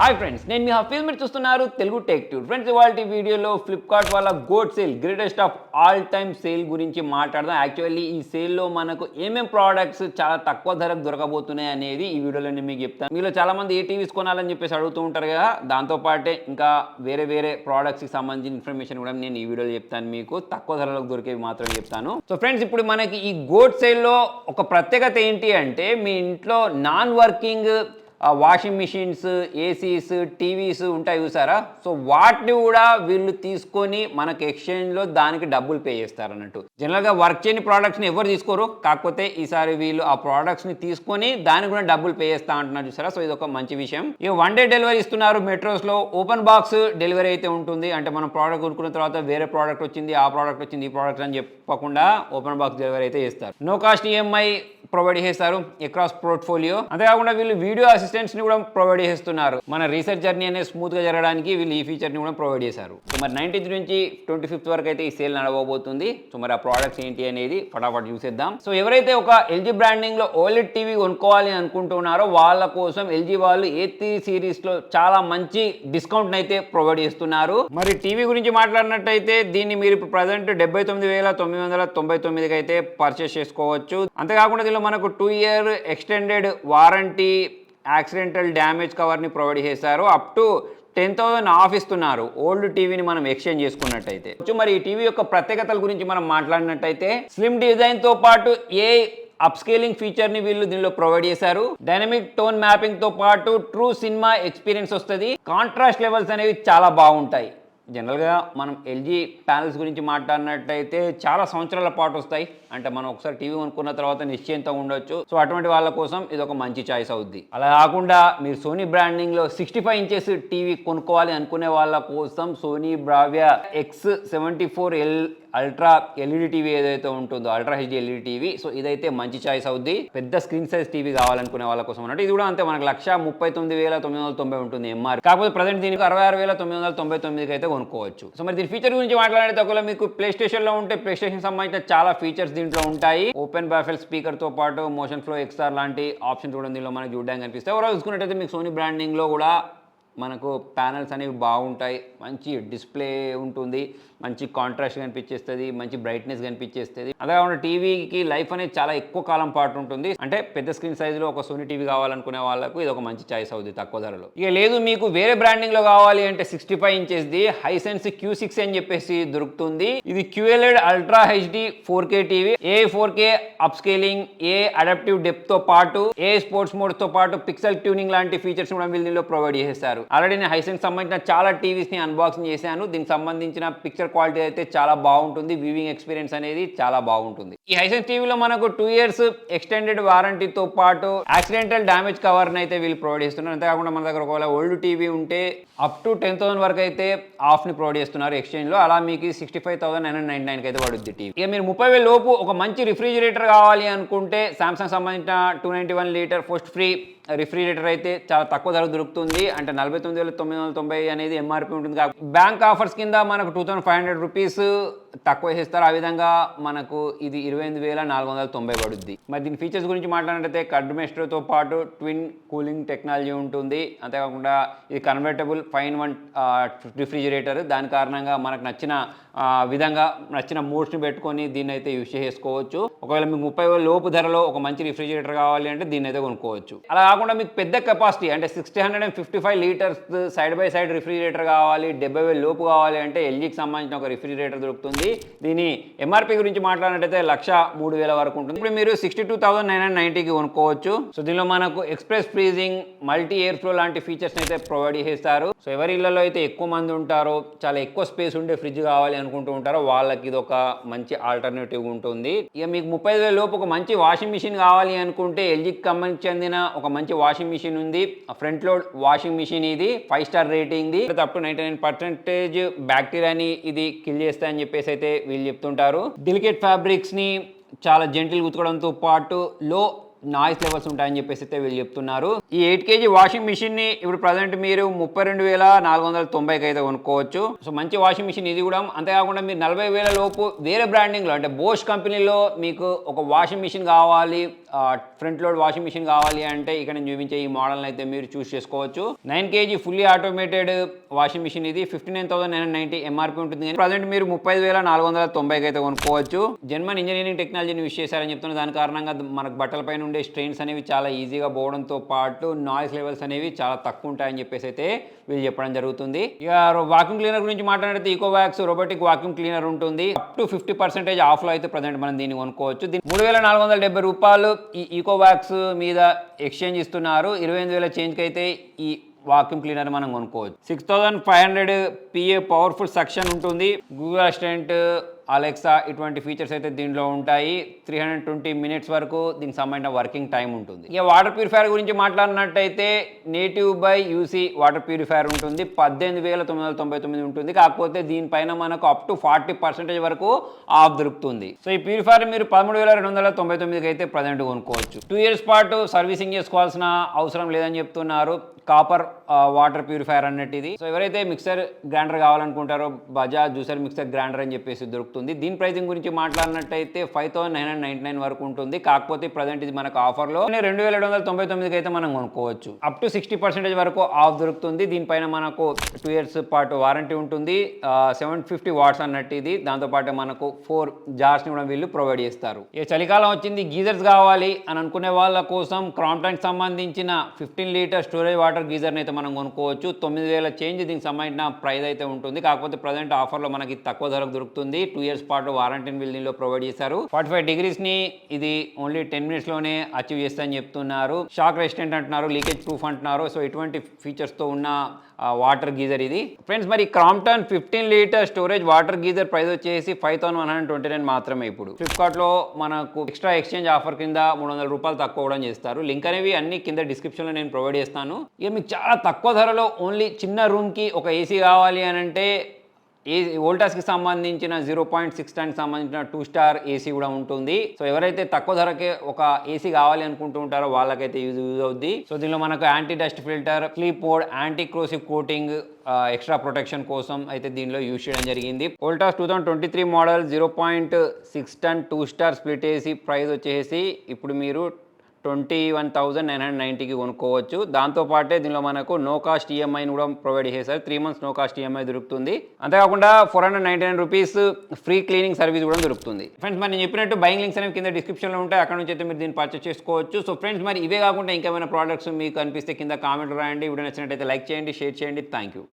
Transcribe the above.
Hi friends, నేను మీ హఫీజ్. మీరు చూస్తున్నారు తెలుగు టెక్ ట్యూబ్. ఫ్రెండ్స్, ఇవాళ వీడియోలో ఫ్లిప్కార్ట్ వాళ్ళ GOAT sale, greatest of all time sale గురించి మాట్లాడదాం. యాక్చువల్లీ ఈ సేల్లో మనకు ఏమేం ప్రోడక్ట్స్ చాలా తక్కువ ధరకు దొరకబోతున్నాయి అనేది ఈ వీడియోలో నేను మీకు చెప్తాను. మీలో చాలా మంది ఏ టీవీస్ కొనాలని చెప్పేసి అడుగుతూ ఉంటారు కదా, దాంతోపాటే ఇంకా వేరే ప్రోడక్ట్స్కి సంబంధించిన ఇన్ఫర్మేషన్ కూడా నేను ఈ వీడియోలో చెప్తాను. మీకు తక్కువ ధరలకు దొరికేవి మాత్రమే చెప్తాను. సో ఫ్రెండ్స్, ఇప్పుడు మనకి ఈ గోడ్ సేల్లో ఒక ప్రత్యేకత ఏంటి అంటే, మీ ఇంట్లో non working washing machines, ACs, TVs ఉంటాయి చూసారా. సో వాటిని కూడా వీళ్ళు తీసుకొని మనకు ఎక్స్చేంజ్లో దానికి డబ్బులు పే చేస్తారు అన్నట్టు. జనరల్గా వర్క్ చేయని ప్రోడక్ట్స్ని ఎవరు తీసుకోరు, కాకపోతే ఈసారి వీళ్ళు ఆ ప్రోడక్ట్స్ని తీసుకొని దానికి కూడా డబ్బులు పే చేస్తా అంటున్నారు చూసారా. సో ఇది ఒక మంచి విషయం. ఇక 1 day డెలివరీ ఇస్తున్నారు. మెట్రోస్లో ఓపెన్ బాక్స్ డెలివరీ అయితే ఉంటుంది. అంటే మనం ప్రోడక్ట్ కొనుక్కున్న తర్వాత వేరే ప్రోడక్ట్ వచ్చింది, ఆ ప్రోడక్ట్ వచ్చింది, ఈ ప్రోడక్ట్ అని చెప్పకుండా ఓపెన్ బాక్స్ డెలివరీ అయితే చేస్తారు. నో కాస్ట్ ఈఎంఐ ప్రొవైడ్ చేస్తారు అక్రాస్ పోర్ట్ఫోలియో. అంతేకాకుండా వీళ్ళు వీడియో అసిస్టెంట్స్ ని కూడా ప్రొవైడ్ చేస్తున్నారు. మన రీసెర్చ్ జర్నీ అనేది స్మూత్ గా జరగడానికి వీళ్ళు ఈ ఫీచర్ ని కూడా ప్రొవైడ్ చేశారు. సో మరి 19th నుంచి 25th వరకు అయితే ఈ సేల్ నడవబోతుంది. సో మరి ఆ ప్రోడక్ట్స్ ఏంటి అనేది ఫటాఫట్ చూసేద్దాం. సో ఎవరైతే ఒక ఎల్జీ బ్రాండింగ్ లో ఓఎల్ఈడి టీవీ కొనుక్కోవాలి అనుకుంటున్నారో వాళ్ళ కోసం ఎల్జీ వాళ్ళు A3 సిరీస్ లో చాలా మంచి డిస్కౌంట్ అయితే ప్రొవైడ్ చేస్తున్నారు. మరి టీవీ గురించి మాట్లాడినట్టయితే దీన్ని మీరు ఇప్పుడు ప్రజెంట్ 79,999కి అయితే పర్చేస్ చేసుకోవచ్చు. అంతేకాకుండా దీనిలో మనకు 2 year extended warranty, accidental damage కవర్ని ప్రొవైడ్ చేశారు. అప్ టు 10,000 ఆఫ్ ఇస్తున్నారు ఓల్డ్ టీవీని మనం ఎక్స్చేంజ్ చేసుకున్నట్టయితే. మరి ఈ టీవీ యొక్క ప్రత్యేకతల గురించి మనం మాట్లాడినట్టయితే, స్లిమ్ డిజైన్ తో పాటు అప్స్కేలింగ్ ఫీచర్ ని వీళ్ళు దీనిలో ప్రొవైడ్ చేశారు. డైనమిక్ టోన్ మ్యాపింగ్ తో పాటు ట్రూ సినిమా ఎక్స్పీరియన్స్ వస్తుంది. కాంట్రాస్ట్ లెవెల్స్ అనేవి చాలా బాగుంటాయి. జనరల్గా మనం ఎల్జీ ప్యానల్స్ గురించి మాట్లాడినట్టయితే చాలా సంవత్సరాల పాటు వస్తాయి. అంటే మనం ఒకసారి టీవీ కొనుక్కున్న తర్వాత నిశ్చయంతో ఉండొచ్చు. సో అటువంటి వాళ్ళ కోసం ఇది ఒక మంచి చాయిస్ అవుద్ది. అలా కాకుండా మీరు సోనీ బ్రాండింగ్లో 65 inches టీవీ కొనుక్కోవాలి అనుకునే వాళ్ళ కోసం Sony Bravia X74L ultra LED TV ఏదైతే ఉంటుందో, ultra HD LED TV, so ఇదైతే మంచి చాయిస్ అవుద్ది. పెద్ద స్క్రీన్ సైజ్ టీవీ కావాలనుకునే వాళ్ళ కోసం అన్నట్టు. ఇది కూడా అంతే, మనకు 1,39,990 ఉంటుంది ఎంఆర్. కాకపోతే ప్రజెంట్ దీనికి 66,999కి అయితే కొనుక్కోవచ్చు. సో మరి దీని ఫీచర్ గురించి మాట్లాడితే, ఒకవేళ మీకు ప్లే స్టేషన్ లో ఉంటే ప్లే స్టేషన్ సంబంధించిన చాలా ఫీచర్స్ దీంట్లో ఉంటాయి. ఓపెన్ బాఫెల్ స్పీకర్ తో పాటు మోషన్ ఫ్లో XR లాంటి ఆప్షన్స్ కూడా దీనిలో మనకు చూడడానికి కనిపిస్తాయి. ఓవరాల్ చూసుకున్నట్టయితే మీకు సోనీ బ్రాండింగ్ లో కూడా మనకు ప్యానల్స్ అనేవి బాగుంటాయి. మంచి డిస్ప్లే ఉంటుంది, మంచి కాంట్రాస్ట్ కనిపించేస్తుంది, మంచి బ్రైట్నెస్ కనిపించేస్తుంది. అంతేకాకుండా టీవీకి లైఫ్ అనేది చాలా ఎక్కువ కాలం పాటు ఉంటుంది. అంటే పెద్ద స్క్రీన్ సైజులో ఒక సోనీ టీవీ కావాలనుకునే వాళ్ళకు ఇది ఒక మంచి చాయిస్ అవుతుంది తక్కువ ధరలో. ఇక లేదు మీకు వేరే బ్రాండింగ్ లో కావాలి అంటే 65 inches ది హైసెన్స్ Q6 అని చెప్పేసి దొరుకుతుంది. ఇది QLED ultra HD 4K TV. 4K up scaling, adaptive depth తో పాటు స్పోర్ట్స్ మోడ్ తో పాటు పిక్సెల్ ట్యూనింగ్ లాంటి ఫీచర్స్ కూడా వీళ్ళు దీనిలో ప్రొవైడ్ చేస్తారు. ఆల్రెడీ నేను హైసెన్స్ సంబంధించిన చాలా టీవీస్ ని అన్బాక్సింగ్ చేశాను. దీనికి సంబంధించిన పిక్చర్ క్వాలిటీ అయితే చాలా బాగుంటుంది. వ్యూవింగ్ ఎక్స్పీరియన్స్ అనేది చాలా బాగుంటుంది. ఈ హైసెన్స్ టీవీలో మనకు 2 years ఎక్స్టెండెడ్ వారంటీతో పాటు యాక్సిడెంటల్ డ్యామేజ్ కవర్ అయితే వీళ్ళు ప్రొవైడ్ చేస్తున్నారు. అంతేకాకుండా మన దగ్గర ఒకవేళ ఓల్డ్ టీవీ ఉంటే అప్ టు 10,000 వరకు అయితే ఆఫ్ ని ప్రొవైడ్ చేస్తున్నారు ఎక్స్చేంజ్ లో. అలా మీకు 65,999కి అయితే పడుద్ది టీవీ. ఇక మీరు 30,000 లోపు ఒక మంచి రిఫ్రిజిరేటర్ కావాలి అనుకుంటే సామ్సంగ్ సంబంధించిన 291 లీటర్ ఫస్ట్ ఫ్రీ రిఫ్రిజిరేటర్ అయితే చాలా తక్కువ ధర దొరుకుతుంది. అంటే 49,990 అనేది ఎంఆర్పి ఉంటుంది. బ్యాంక్ ఆఫర్స్ కింద మనకు 2,500 రూపీస్ తక్కువ చేస్తారు. ఆ విధంగా మనకు ఇది 28,490 పడుద్ది. మరి దీని ఫీచర్స్ గురించి మాట్లాడినట్లయితే కడ్ మెస్టర్తో పాటు ట్విన్ కూలింగ్ టెక్నాలజీ ఉంటుంది. అంతేకాకుండా ఇది కన్వర్టబుల్ 5-in-1 రిఫ్రిజిరేటర్. దాని కారణంగా మనకు నచ్చిన విధంగా నచ్చిన మోడ్స్ని పెట్టుకొని దీన్ని అయితే యూజ్ చేసుకోవచ్చు. ఒకవేళ మీకు 30,000 లోపు ధరలో ఒక మంచి రిఫ్రిజిరేటర్ కావాలి అంటే దీన్ని అయితే కొనుక్కోవచ్చు. అలా కాకుండా మీకు పెద్ద కెపాసిటీ అంటే 655 litres side by side refrigerator కావాలి, 70,000 లోపు కావాలి అంటే ఎల్జీకి సంబంధించిన ఒక రిఫ్రిజిరేటర్ దొరుకుతుంది. దీని ఎంఆర్పి గురించి మాట్లాడినట్టయితే 1,03,000 వరకు ఉంటుంది. ఇప్పుడు మీరు 62,990కి కొనుక్కోవచ్చు. సో దీనిలో మనకు express freezing, multi air flow లాంటి ఫీచర్స్ అయితే ప్రొవైడ్ చేస్తారు. సో ఎవరి ఇళ్లలో అయితే ఎక్కువ మంది ఉంటారో, చాలా ఎక్కువ స్పేస్ ఉండే ఫ్రిడ్జ్ కావాలి అనుకుంటూ ఉంటారో వాళ్ళకి ఇది ఒక మంచి ఆల్టర్నేటివ్ ఉంటుంది. ఇక మీకు 30,000 లోపు ఒక మంచి వాషింగ్ మిషన్ కావాలి అనుకుంటే ఎల్జీకి సంబంధించి చెందిన ఒక మంచి వాషింగ్ మిషన్ ఉంది. ఫ్రంట్ లోడ్ వాషింగ్ మిషన్, ఇది 5 star rating the. Up to 99% బ్యాక్టీరియాని ఇది కిల్ చేస్తాయని చెప్పేసి అయితే వీళ్ళు చెప్తుంటారు. డెలికేట్ ఫ్యాబ్రిక్స్ ని చాలా జెంటిల్ ఉతకడంతో పాటు లో నాయిస్ లెవెల్స్ ఉంటాయని చెప్పేసి అయితే వీళ్ళు చెప్తున్నారు. ఈ 8 kg వాషింగ్ మిషన్ ని ఇప్పుడు ప్రజెంట్ మీరు 32,490కి అయితే కొనుక్కోవచ్చు. సో మంచి వాషింగ్ మిషన్ ఇది కూడా. అంతేకాకుండా మీరు 40,000 లోపు వేరే బ్రాండింగ్ లో అంటే బోష్ కంపెనీలో మీకు ఒక వాషింగ్ మిషన్ కావాలి, ఫ్రంట్ లోడ్ వాషింగ్ మిషన్ కావాలి అంటే ఇక్కడ నేను చూపించే ఈ మోడల్ని అయితే మీరు చూస్ చేసుకోవచ్చు. 9 kg fully automated washing machine ఇది 59,990 ఎంఆర్పీ ఉంటుంది. ప్రజెంట్ మీరు 30,490కి అయితే కొనుక్కోవచ్చు. జర్మన్ ఇంజనీరింగ్ టెక్నాలజీని యూస్ చేశారని చెప్తున్న దాని కారణంగా మనకు బట్టల పైన ఉండే స్ట్రెయిన్స్ అనేవి చాలా ఈజీగా పోవడంతో పాటు నాయిస్ లెవెల్స్ అనేవి చాలా తక్కువ ఉంటాయని చెప్పేసి అయితే వీళ్ళు చెప్పడం జరుగుతుంది. ఇక వాక్యూమ్ క్లీనర్ గురించి మాట్లాడితే ఈకోవాక్స్ రోబోటిక్ వాక్యూమ్ క్లీనర్ ఉంటుంది. అప్ టు 50% ఆఫ్లో అయితే ప్రజెంట్ మనం దీన్ని కొనుక్కోవచ్చు. 3,470 రూపాయలు ఈ ఈకోవాక్స్ మీద ఎక్స్చేంజ్ ఇస్తున్నారు. 28,000 చేంజ్కి అయితే ఈ వాక్యూమ్ క్లీనర్ మనం కొనుక్కోవచ్చు. 6,500 PA పవర్ఫుల్ సక్షన్ ఉంటుంది. గూగుల్ అసిస్టెంట్, అలెక్సా ఇటువంటి ఫీచర్స్ అయితే దీంట్లో ఉంటాయి. 320 మినిట్స్ వరకు దీనికి సంబంధించిన వర్కింగ్ టైం ఉంటుంది. ఇక వాటర్ ప్యూరిఫైయర్ గురించి మాట్లాడినట్టయితే Native by UC water purifier ఉంటుంది. 18,999 ఉంటుంది. కాకపోతే దీనిపైన మనకు అప్ టు 40% వరకు ఆఫ్ దొరుకుతుంది. సో ఈ ప్యూరిఫైయర్ మీరు 13,299కి అయితే ప్రజెంట్ కొనుక్కోవచ్చు. 2 years పాటు సర్వీసింగ్ చేసుకోవాల్సిన అవసరం లేదని చెప్తున్నారు. కాపర్ వాటర్ ప్యూరిఫైయర్ అన్నట్టు ఇది. సో ఎవరైతే మిక్సర్ గ్రైండర్ కావాలనుకుంటారో బజాజ్ జ్యూసర్ మిక్సర్ గ్రైండర్ అని చెప్పేసి దొరుకుతుంది. దీని ప్రైసింగ్ గురించి మాట్లాడినట్టయితే 5,999 వరకు ఉంటుంది. కాకపోతే ప్రజెంట్ ఇది మనకు ఆఫర్లో 2,799కి అయితే మనం కొనుక్కోవచ్చు. అప్ టు 60% వరకు ఆఫ్ దొరుకుతుంది. దీనిపైన మనకు 2 years పాటు వారంటీ ఉంటుంది. 750 వాట్స్ అన్నట్టు ఇది. దాంతోపాటు మనకు 4 జార్స్ని కూడా వీళ్ళు ప్రొవైడ్ చేస్తారు. ఇక చలికాలం వచ్చింది, గీజర్స్ కావాలి అని అనుకునే వాళ్ళ కోసం క్రాంప్టన్కి సంబంధించిన 15 లీటర్ స్టోరేజ్ వాటర్ గీజర్ని అయితే మనం కొనుక్కోవచ్చు. 9,000 చేంజ్ దీనికి సంబంధించిన ప్రైస్ అయితే ఉంటుంది. కాకపోతే ప్రజెంట్ ఆఫర్లో మనకి తక్కువ ధరకు దొరుకుతుంది. 2 years పాటు వారంటీని వీళ్ళు దీనిలో ప్రొవైడ్ చేశారు. 45 degreesని ఇది ఓన్లీ 10 minutesలోనే అచీవ్ చేస్తా అని చెప్తున్నారు. షాక్ రెసిస్టెంట్ అంటున్నారు, లీకేజ్ ప్రూఫ్ అంటున్నారు. సో ఇటువంటి ఫీచర్స్తో ఉన్న వాటర్ గీజర్ ఇది. ఫ్రెండ్స్ మరి Crompton 15 litre storage water geyser price వచ్చేసి 5,129 మాత్రమే. ఇప్పుడు ఫ్లిప్కార్ట్లో మనకు ఎక్స్ట్రా ఎక్స్చేంజ్ ఆఫర్ కింద 300 రూపాయలు తక్కువ కూడా చేస్తారు. లింక్ అనేవి అన్ని కింద డిస్క్రిప్షన్లో నేను ప్రొవైడ్ చేస్తాను. ఇక మీకు చాలా తక్కువ ధరలో ఓన్లీ చిన్న రూమ్కి ఒక ఏసీ కావాలి అని అంటే వోల్టాస్కి సంబంధించిన 0.6 టన్కి సంబంధించిన 2 star ఏసీ కూడా ఉంటుంది. సో ఎవరైతే తక్కువ ధరకే ఒక ఏసీ కావాలి అనుకుంటూ ఉంటారో వాళ్ళకైతే యూజ్ అవుద్ది. సో దీనిలో మనకు anti dust filter, sleep mode, anti corrosive coating, extra protection కోసం అయితే దీనిలో యూజ్ చేయడం జరిగింది. Voltas 2023 model 0.6 ton 2 star split AC price వచ్చేసి ఇప్పుడు మీరు 21,990కి కొనుక్కోవచ్చు. దాంతోపాటే దీనిలో మనకు నో కాస్ట్ ఈఎంఐని కూడా ప్రొవైడ్ చేశారు. 3 months నో కాస్ట్ ఈఎంఐ దొరుకుతుంది. అంతేకాకుండా 499 రూపీస్ ఫ్రీ క్లీనింగ్ సర్వీస్ కూడా దొరుకుతుంది. ఫ్రెండ్స్ మరి నేను చెప్పినట్టు బయింగ్ లింక్స్ అనేవి కింద డిస్క్రిప్షన్లో ఉంటాయి. అక్కడ నుంచి అయితే మీరు దీన్ని పర్చేస్ చేసుకోవచ్చు. సో ఫ్రెండ్స్ మరి ఇవే కాకుండా ఇంకేమైనా ప్రోడక్ట్స్ మీకు అనిపిస్తే కింద కామెంట్ రాయండి. వీడియో నచ్చినట్టయితే లైక్ చేయండి, షేర్ చేయండి. Thank you.